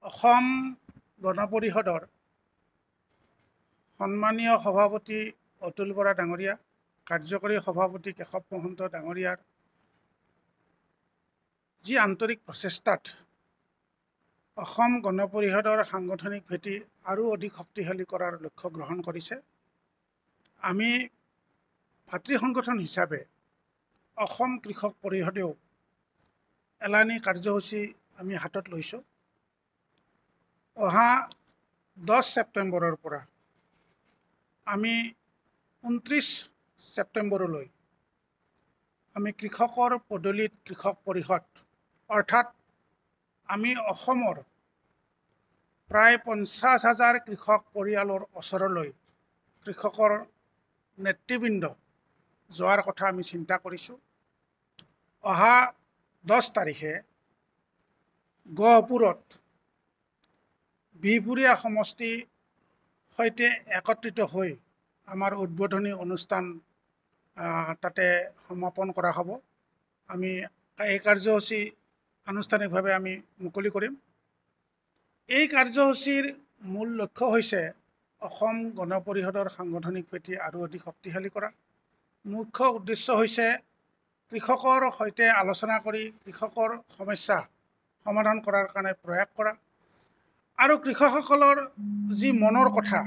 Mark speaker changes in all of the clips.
Speaker 1: অসম গণ পৰিষদৰ সন্মানীয় সভাপতি অতুল বৰা ডাঙৰীয়া, কাৰ্যকৰী সভাপতি কেশৱ মহন্ত ডাঙৰীয়াৰ যি আন্তৰিক প্ৰচেষ্টাত অসম গণ পৰিষদৰ সাংগঠনিক ভেটি আৰু অধিক শক্তিশালী কৰাৰ লক্ষ্য গ্ৰহণ কৰিছে। আমি ভাতৃ সংগঠন হিচাপে অসম কৃষক পৰিষদেও এলানি কাৰ্যসূচী আমি হাতত লৈছোঁ। অহা 10 ছেপ্টেম্বৰৰ পৰা আমি 29 ছেপ্টেম্বৰলৈ আমি কৃষকৰ পদূলিত কৃষক পৰিষদ অৰ্থাৎ আমি অসমৰ প্ৰায় 50,000 কৃষক পৰিয়ালৰ ওচৰলৈ কৃষকৰ নেতৃবৃন্দ যোৱাৰ কথা আমি চিন্তা কৰিছোঁ। অহা 10 তাৰিখে গহপুৰত বিহপুৰীয়া সমষ্টিৰ সৈতে একত্ৰিত হৈ আমাৰ উদ্বোধনী অনুষ্ঠান তাতে সমাপন কৰা হ'ব। আমি এই কাৰ্যসূচী আনুষ্ঠানিকভাৱে আমি মুকলি কৰিম। এই কাৰ্যসূচীৰ মূল লক্ষ্য হৈছে অসম গণ পৰিষদৰ সাংগঠনিক ভেটি আৰু অধিক শক্তিশালী কৰা। মুখ্য উদ্দেশ্য হৈছে কৃষকৰ সৈতে আলোচনা কৰি কৃষকৰ সমস্যা সমাধান কৰাৰ কাৰণে প্ৰয়াস কৰা আৰু কৃষকসকলৰ যি মনৰ কথা,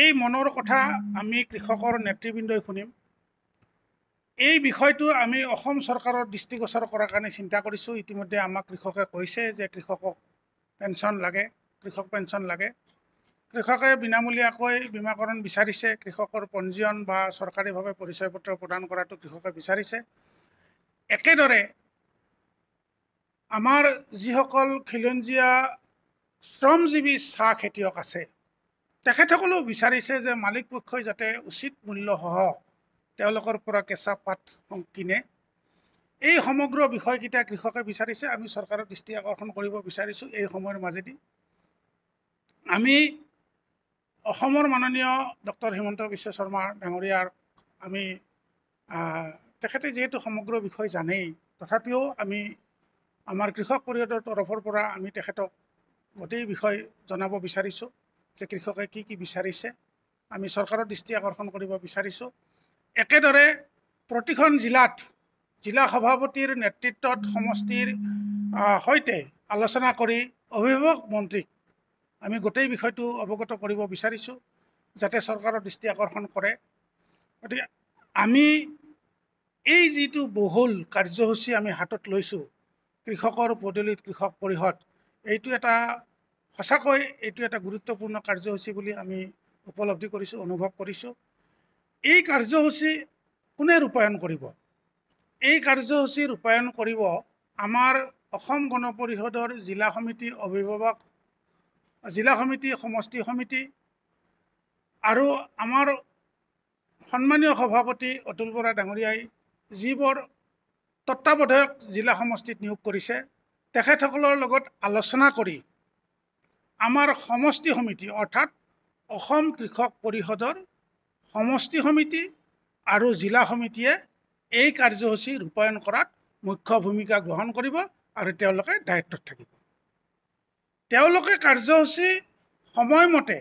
Speaker 1: এই মনৰ কথা আমি কৃষকৰ নেতৃবৃন্দই শুনিম। এই বিষয়টো আমি অসম চৰকাৰৰ দৃষ্টিগোচৰ কৰাৰ কাৰণে চিন্তা কৰিছোঁ। ইতিমধ্যে আমাক কৃষকে কৈছে যে কৃষকক পেঞ্চন লাগে, কৃষক পেঞ্চন লাগে। কৃষকে বিনামূলীয়াকৈ বীমাকৰণ বিচাৰিছে, কৃষকৰ পঞ্জীয়ন বা চৰকাৰীভাৱে পৰিচয় পত্ৰ প্ৰদান কৰাটো কৃষকে বিচাৰিছে। একেদৰে আমাৰ যিসকল খিলঞ্জীয়া শ্ৰমজীৱী চাহ খেতিয়ক আছে, তেখেতসকলেও বিচাৰিছে যে মালিক পক্ষই যাতে উচিত মূল্যসহ তেওঁলোকৰ পৰা কেঁচা পাত কিনে। এই সমগ্ৰ বিষয়কেইটা কৃষকে বিচাৰিছে, আমি চৰকাৰৰ দৃষ্টি আকৰ্ষণ কৰিব বিচাৰিছোঁ। এই সময়ৰ মাজেদি আমি অসমৰ মাননীয় ডক্টৰ হিমন্ত বিশ্ব শৰ্মা ডাঙৰীয়াৰ আমি তেখেতে যিহেতু সমগ্ৰ বিষয় জানেই, তথাপিও আমি আমাৰ কৃষক পৰিষদৰ তৰফৰ পৰা আমি তেখেতক গোটেই বিষয় জনাব বিচাৰিছোঁ যে কৃষকে কি কি বিচাৰিছে, আমি চৰকাৰৰ দৃষ্টি আকৰ্ষণ কৰিব বিচাৰিছোঁ। একেদৰে প্ৰতিখন জিলাত জিলা সভাপতিৰ নেতৃত্বত সমষ্টিৰ সৈতে আলোচনা কৰি অভিভাৱক মন্ত্ৰীক আমি গোটেই বিষয়টো অৱগত কৰিব বিচাৰিছোঁ যাতে চৰকাৰৰ দৃষ্টি আকৰ্ষণ কৰে। গতিকে আমি এই যিটো বহুল কাৰ্যসূচী আমি হাতত লৈছোঁ, কৃষকৰ পদূলিত কৃষক পৰিষদ, এইটো সঁচাকৈ এটা গুৰুত্বপূৰ্ণ কাৰ্যসূচী বুলি আমি উপলব্ধি কৰিছোঁ, অনুভৱ কৰিছোঁ। এই কাৰ্যসূচী কোনে ৰূপায়ণ কৰিব? এই কাৰ্যসূচী ৰূপায়ণ কৰিব আমাৰ অসম গণ পৰিষদৰ জিলা সমিতি, অভিভাৱক জিলা সমিতি, সমষ্টি সমিতি আৰু আমাৰ সন্মানীয় সভাপতি অতুল বৰা ডাঙৰীয়াই যিবোৰ তত্ত্বাৱধায়ক জিলা সমষ্টিত নিয়োগ কৰিছে, তেখেতসকলৰ লগত আলোচনা কৰি আমাৰ সমষ্টি সমিতি অৰ্থাৎ অসম কৃষক পৰিষদৰ সমষ্টি সমিতি আৰু জিলা সমিতিয়ে এই কাৰ্যসূচী ৰূপায়ণ কৰাত মুখ্য ভূমিকা গ্ৰহণ কৰিব আৰু তেওঁলোকে দায়িত্বত থাকিব। তেওঁলোকে কাৰ্যসূচী সময়মতে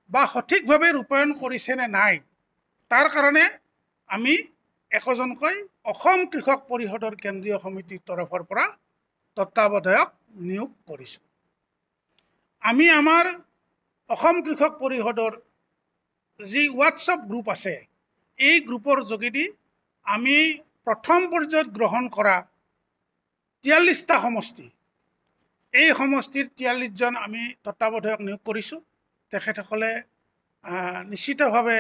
Speaker 1: বা সঠিকভাৱে ৰূপায়ণ কৰিছে নে নাই, তাৰ কাৰণে আমি একোজনকৈ অসম কৃষক পৰিষদৰ কেন্দ্ৰীয় সমিতিৰ তৰফৰ পৰা তত্ত্বাৱধায়ক নিয়োগ কৰিছোঁ। আমি আমাৰ অসম কৃষক পৰিষদৰ যি হোৱাটছআপ গ্ৰুপ আছে, এই গ্ৰুপৰ যোগেদি আমি প্ৰথম পৰ্যায়ত গ্ৰহণ কৰা 43টা সমষ্টি, এই সমষ্টিৰ 43জন আমি তত্ত্বাৱধায়ক নিয়োগ কৰিছোঁ। তেখেতসকলে নিশ্চিতভাৱে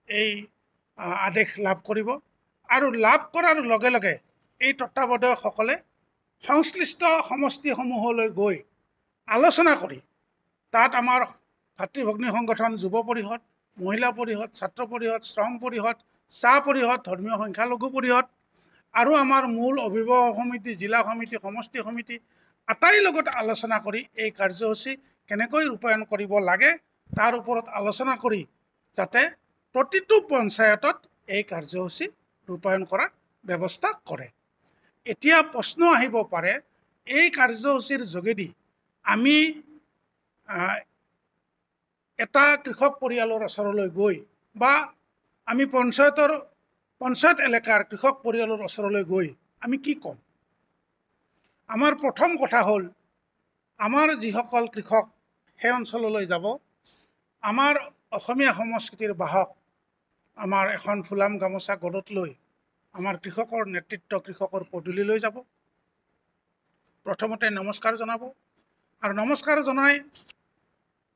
Speaker 1: এই আদেশ লাভ কৰিব আৰু লাভ কৰাৰ লগে লগে এই তত্ত্বাৱধায়কসকলে সংশ্লিষ্ট সমষ্টিসমূহলৈ গৈ আলোচনা কৰি তাত আমাৰ ভাতৃ ভগ্নী সংগঠন, যুৱ পৰিষদ, মহিলা পৰিষদ, ছাত্ৰ পৰিষদ, শ্ৰম পৰিষদ, চাহ পৰিষদ, ধৰ্মীয় সংখ্যালঘু পৰিষদ আৰু আমাৰ মূল অভিভাৱক সমিতি, জিলা সমিতি, সমষ্টি সমিতি আটাইৰ লগত আলোচনা কৰি এই কাৰ্যসূচী কেনেকৈ ৰূপায়ণ কৰিব লাগে তাৰ ওপৰত আলোচনা কৰি যাতে প্ৰতিটো পঞ্চায়তত এই কাৰ্যসূচী ৰূপায়ণ কৰাৰ ব্যৱস্থা কৰে। এতিয়া প্ৰশ্ন আহিব পাৰে, এই কাৰ্যসূচীৰ যোগেদি আমি এটা কৃষক পৰিয়ালৰ ওচৰলৈ গৈ বা আমি পঞ্চায়ত এলেকাৰ কৃষক পৰিয়ালৰ ওচৰলৈ গৈ আমি কি ক'ম? আমাৰ প্ৰথম কথা হ'ল আমাৰ যিসকল কৃষক সেই অঞ্চললৈ যাব, আমাৰ অসমীয়া সংস্কৃতিৰ বাহক আমাৰ এখন ফুলাম গামোচা গলত লৈ আমাৰ কৃষকৰ নেতৃত্ব কৃষকৰ পদূলিলৈ যাব, প্ৰথমতে নমস্কাৰ জনাব আৰু নমস্কাৰ জনাই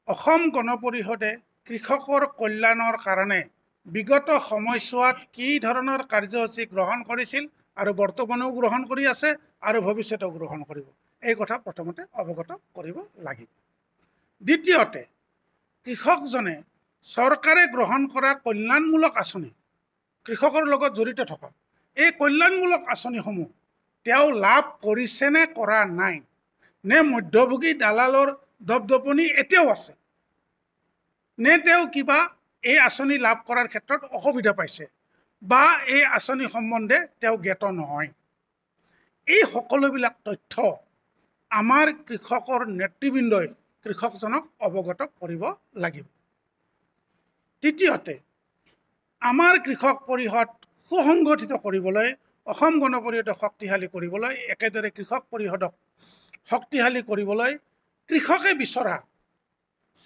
Speaker 1: অসম গণ পৰিষদে কৃষকৰ কল্যাণৰ কাৰণে বিগত সময়ছোৱাত কি ধৰণৰ কাৰ্যসূচী গ্ৰহণ কৰিছিল আৰু বৰ্তমানেও গ্ৰহণ কৰি আছে আৰু ভৱিষ্যতেও গ্ৰহণ কৰিব, এই কথা প্ৰথমতে অৱগত কৰিব লাগিব। দ্বিতীয়তে কৃষকজনে চৰকাৰে গ্ৰহণ কৰা কল্যাণমূলক আঁচনি, কৃষকৰ লগত জড়িত থকা এই কল্যাণমূলক আঁচনিসমূহ তেওঁ লাভ কৰিছে নে কৰা নাই, নে মধ্যভোগী দালালৰ দপদপনি এতিয়াও আছে, নে তেওঁ কিবা এই আঁচনি লাভ কৰাৰ ক্ষেত্ৰত অসুবিধা পাইছে বা এই আঁচনি সম্বন্ধে তেওঁ জ্ঞাত নহয়, এই সকলোবিলাক তথ্য আমাৰ কৃষকৰ নেতৃবৃন্দই কৃষকজনক অৱগত কৰিব লাগিব। তৃতীয়তে আমাৰ কৃষক পৰিষদ সুসংগঠিত কৰিবলৈ, অসম গণ পৰিষদক শক্তিশালী কৰিবলৈ, একেদৰে কৃষক পৰিষদক শক্তিশালী কৰিবলৈ কৃষকে বিচৰা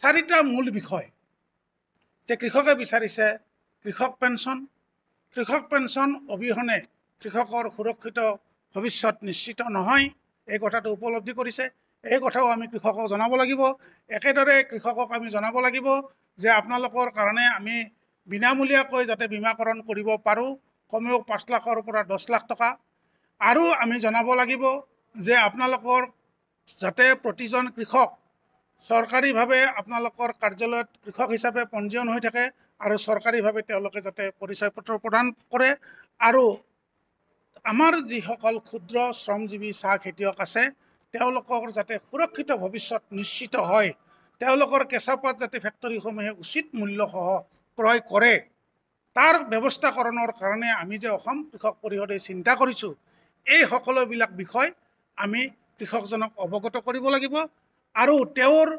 Speaker 1: 4টা মূল বিষয়, যে কৃষকে বিচাৰিছে কৃষক পেঞ্চন অবিহনে কৃষকৰ সুৰক্ষিত ভৱিষ্যত নিশ্চিত নহয়, এই কথাটো উপলব্ধি কৰিছে, এই কথাও আমি কৃষকক জনাব লাগিব। একেদৰে কৃষকক আমি জনাব লাগিব যে আপোনালোকৰ কাৰণে আমি বিনামূলীয়াকৈ যাতে বীমাকৰণ কৰিব পাৰোঁ, কমেও 5 লাখৰ পৰা 10 লাখ টকা, আৰু আমি জনাব লাগিব যে আপোনালোকৰ যাতে প্ৰতিজন কৃষক চৰকাৰীভাৱে আপোনালোকৰ কাৰ্যালয়ত কৃষক হিচাপে পঞ্জীয়ন হৈ থাকে আৰু চৰকাৰীভাৱে তেওঁলোকে যাতে পৰিচয় পত্ৰ প্ৰদান কৰে, আৰু আমাৰ যিসকল ক্ষুদ্ৰ শ্ৰমজীৱী চাহ খেতিয়ক আছে তেওঁলোকৰ যাতে সুৰক্ষিত ভৱিষ্যত নিশ্চিত হয়, তেওঁলোকৰ কেঁচাপাত যাতে ফেক্টৰীসমূহে উচিত মূল্যসহ ক্ৰয় কৰে, তাৰ ব্যৱস্থাকৰণৰ কাৰণে আমি যে অসম কৃষক পৰিষদে চিন্তা কৰিছোঁ, এই সকলোবিলাক বিষয় আমি কৃষকজনক অৱগত কৰিব লাগিব। আৰু তেওঁৰ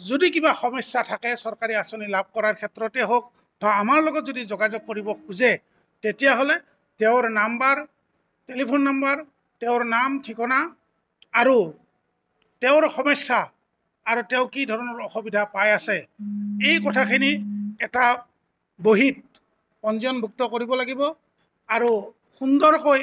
Speaker 1: যদি কিবা সমস্যা থাকে চৰকাৰী আঁচনি লাভ কৰাৰ ক্ষেত্ৰতে হওক বা আমাৰ লগত যদি যোগাযোগ কৰিব খোজে, তেতিয়াহ'লে তেওঁৰ নাম্বাৰ, টেলিফোন নাম্বাৰ, তেওঁৰ নাম ঠিকনা আৰু তেওঁৰ সমস্যা আৰু তেওঁ কি ধৰণৰ অসুবিধা পাই আছে, এই কথাখিনি এটা বহীত পঞ্জীয়নভুক্ত কৰিব লাগিব আৰু সুন্দৰকৈ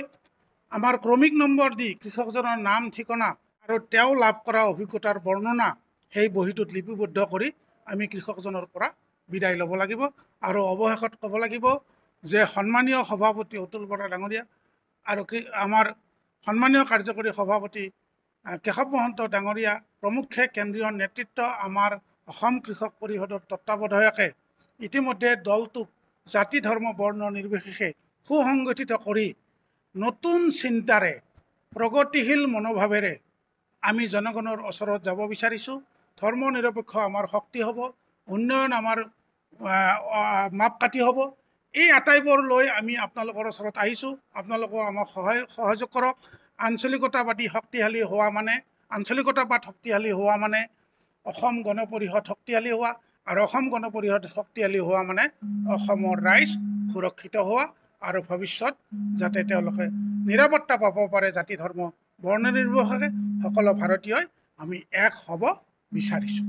Speaker 1: আমাৰ ক্ৰমিক নম্বৰ দি কৃষকজনৰ নাম ঠিকনা আৰু তেওঁ লাভ কৰা অভিজ্ঞতাৰ বৰ্ণনা সেই বহীটোত লিপিবদ্ধ কৰি আমি কৃষকজনৰ পৰা বিদায় ল'ব লাগিব। আৰু অৱশেষত ক'ব লাগিব যে সন্মানীয় সভাপতি অতুল বৰা ডাঙৰীয়া আৰু আমাৰ সন্মানীয় কাৰ্যকৰী সভাপতি কেশৱ মহন্ত ডাঙৰীয়া প্ৰমুখ্যে কেন্দ্ৰীয় নেতৃত্ব আমাৰ অসম কৃষক পৰিষদৰ তত্ত্বাৱধায়কে ইতিমধ্যে দলটোক জাতি ধৰ্ম বৰ্ণ নিৰ্বিশেষে সুসংগঠিত কৰি নতুন চিন্তাৰে প্ৰগতিশীল মনোভাৱেৰে আমি জনগণৰ ওচৰত যাব বিচাৰিছোঁ। ধৰ্ম নিৰপেক্ষ আমাৰ শক্তি হ'ব, উন্নয়ন আমাৰ মাপকাঠি হ'ব, এই আটাইবোৰ লৈ আমি আপোনালোকৰ ওচৰত আহিছোঁ। আপোনালোকেও আমাক সহযোগ কৰক। আঞ্চলিকতাবাদী শক্তিশালী হোৱা মানে, আঞ্চলিকতাবাদ শক্তিশালী হোৱা মানে অসম গণ পৰিষদ শক্তিশালী হোৱা, আৰু অসম গণ পৰিষদ শক্তিশালী হোৱা মানে অসমৰ ৰাইজ সুৰক্ষিত হোৱা আৰু ভৱিষ্যত যাতে তেওঁলোকে নিৰাপত্তা পাব পাৰে জাতি ধৰ্ম বৰ্ণ নিৰ্বিশেষে সকলো ভাৰতীয়ই আমি এক হ'ব বিচাৰিছোঁ।